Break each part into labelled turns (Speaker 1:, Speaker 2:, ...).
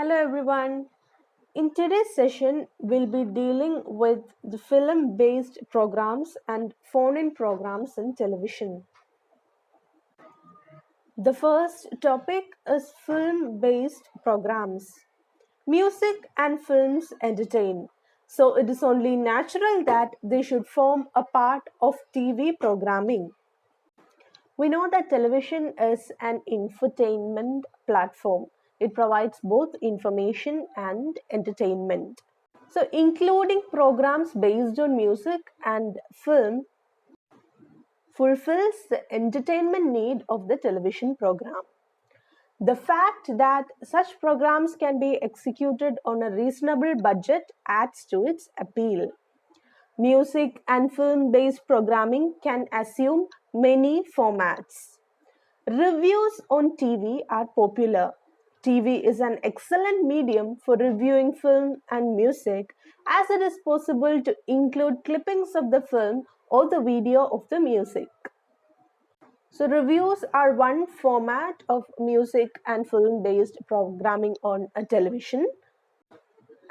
Speaker 1: Hello everyone. In today's session, we'll be dealing with the film-based programs and phone-in programs in television. The first topic is film-based programs. Music and films entertain, so it is only natural that they should form a part of TV programming. We know that television is an infotainment platform. It provides both information and entertainment. So, including programs based on music and film fulfills the entertainment need of the television program. The fact that such programs can be executed on a reasonable budget adds to its appeal. Music and film based programming can assume many formats. Reviews on TV are popular. TV is an excellent medium for reviewing film and music as it is possible to include clippings of the film or the video of the music. So, reviews are one format of music and film based programming on a television,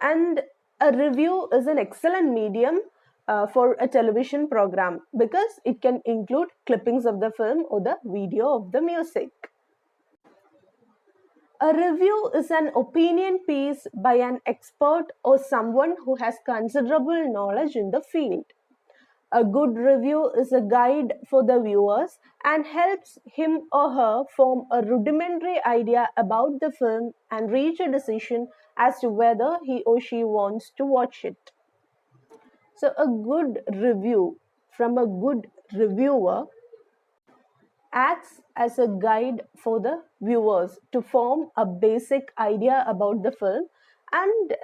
Speaker 1: and a review is an excellent medium for a television program because it can include clippings of the film or the video of the music. A review is an opinion piece by an expert or someone who has considerable knowledge in the field. A good review is a guide for the viewers and helps him or her form a rudimentary idea about the film and reach a decision as to whether he or she wants to watch it. So, a good review from a good reviewer acts as a guide for the viewers to form a basic idea about the film, and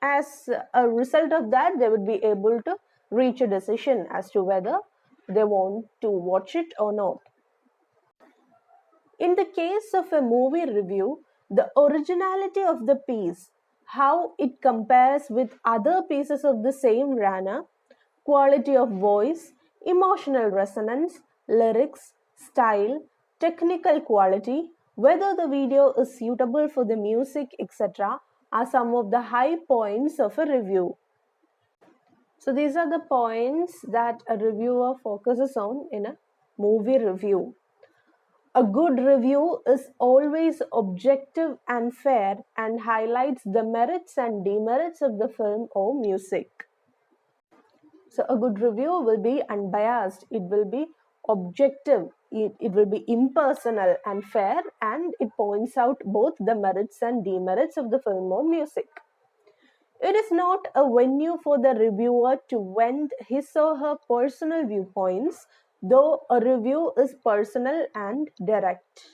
Speaker 1: as a result of that, they would be able to reach a decision as to whether they want to watch it or not. In the case of a movie review, the originality of the piece, how it compares with other pieces of the same genre, quality of voice, emotional resonance, lyrics, style, technical quality, whether the video is suitable for the music, etc., are some of the high points of a review. So, these are the points that a reviewer focuses on in a movie review. A good review is always objective and fair and highlights the merits and demerits of the film or music. So, a good review will be unbiased, it will be objective, it will be impersonal and fair, and it points out both the merits and demerits of the film or music. It is not a venue for the reviewer to vent his or her personal viewpoints, though a review is personal and direct.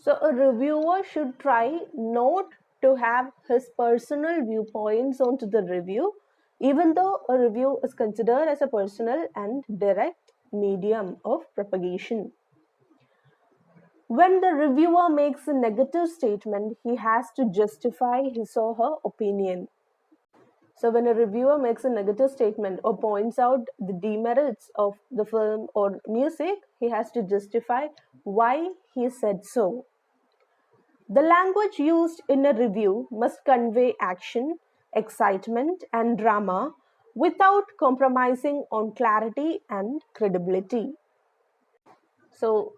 Speaker 1: So, a reviewer should try not to have his personal viewpoints onto the review, even though a review is considered as a personal and direct medium of propagation. When the reviewer makes a negative statement, he has to justify his or her opinion. So, when a reviewer makes a negative statement or points out the demerits of the film or music, he has to justify why he said so. The language used in a review must convey action, excitement, and drama without compromising on clarity and credibility. So,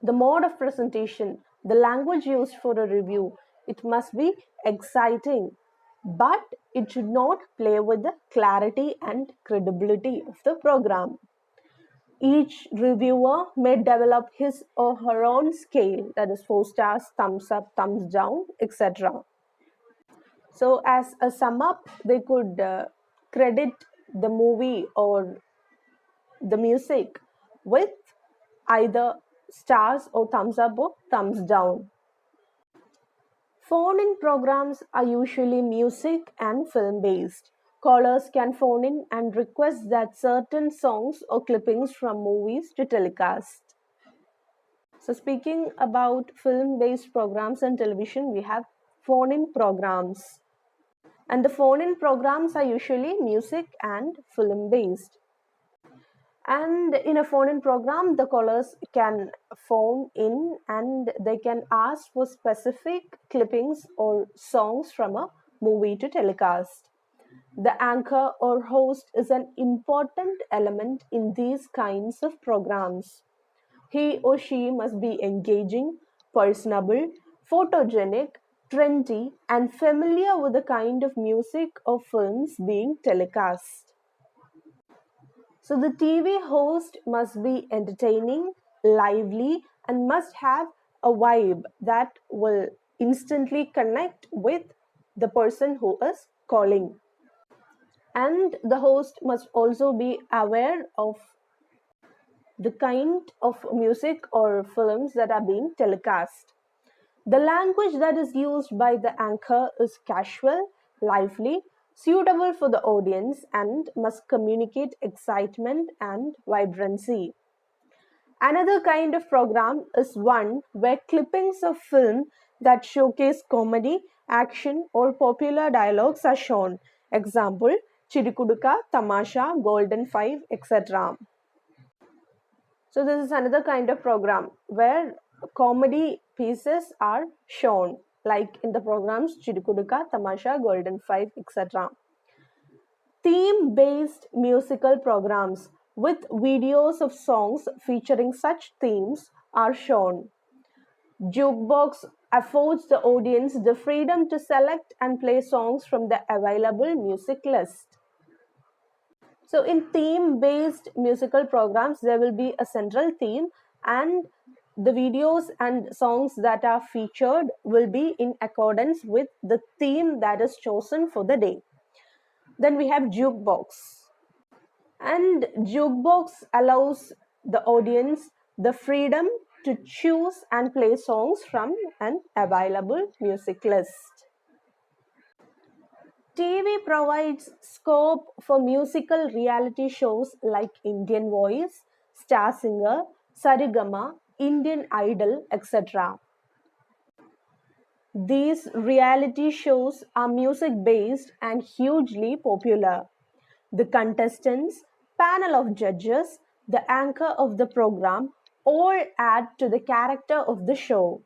Speaker 1: the mode of presentation, the language used for a review, it must be exciting, but it should not play with the clarity and credibility of the program. Each reviewer may develop his or her own scale, that is 4 stars, thumbs up, thumbs down, etc. So, as a sum up, they could credit the movie or the music with either stars or thumbs up or thumbs down. Phone-in programs are usually music and film-based. Callers can phone in and request that certain songs or clippings from movies to telecast. So, speaking about film-based programs and television, we have phone-in programs. And the phone-in programs are usually music and film-based. And in a phone in program, the callers can phone in and they can ask for specific clippings or songs from a movie to telecast. The anchor or host is an important element in these kinds of programs. He or she must be engaging, personable, photogenic, trendy, and familiar with the kind of music or films being telecast. So the TV host must be entertaining, lively, and must have a vibe that will instantly connect with the person who is calling. And the host must also be aware of the kind of music or films that are being telecast. The language that is used by the anchor is casual, lively, suitable for the audience, and must communicate excitement and vibrancy. Another kind of program is one where clippings of film that showcase comedy, action, or popular dialogues are shown. Example, Chirikuduka, Tamasha, Golden Five, etc. So this is another kind of program where comedy pieces are shown, like in the programs Chirikuduka, Tamasha, Golden Five, etc. Theme-based musical programs with videos of songs featuring such themes are shown. Jukebox affords the audience the freedom to select and play songs from the available music list. So in theme-based musical programs, there will be a central theme and the videos and songs that are featured will be in accordance with the theme that is chosen for the day. Then we have jukebox. And jukebox allows the audience the freedom to choose and play songs from an available music list. TV provides scope for musical reality shows like Indian Voice, Star Singer, Sarigama, Indian Idol, etc. These reality shows are music based and hugely popular. The contestants, panel of judges, the anchor of the program all add to the character of the show.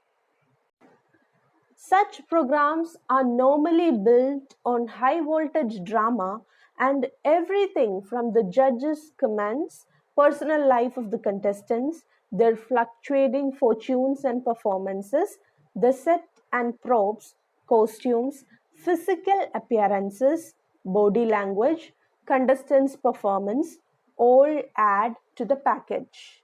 Speaker 1: Such programs are normally built on high voltage drama and everything from the judges' comments, personal life of the contestants, their fluctuating fortunes and performances, the set and props, costumes, physical appearances, body language, contestants' performance all add to the package.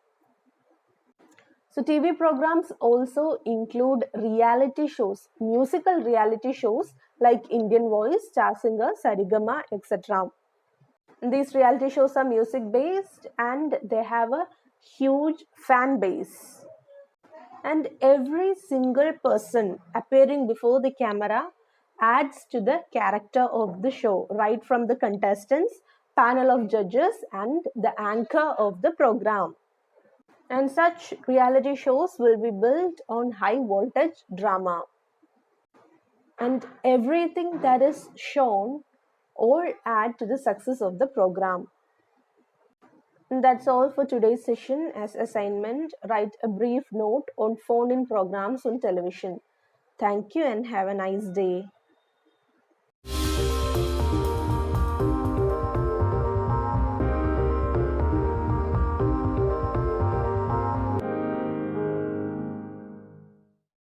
Speaker 1: So TV programs also include reality shows, musical reality shows like Indian Voice, Star Singer, Sarigama, etc. These reality shows are music based and they have a huge fan base. And every single person appearing before the camera adds to the character of the show, right from the contestants, panel of judges, and the anchor of the program. And such reality shows will be built on high voltage drama. And everything that is shown or add to the success of the program. And that's all for today's session. As assignment, write a brief note on phone-in programs on television. Thank you and have a nice day.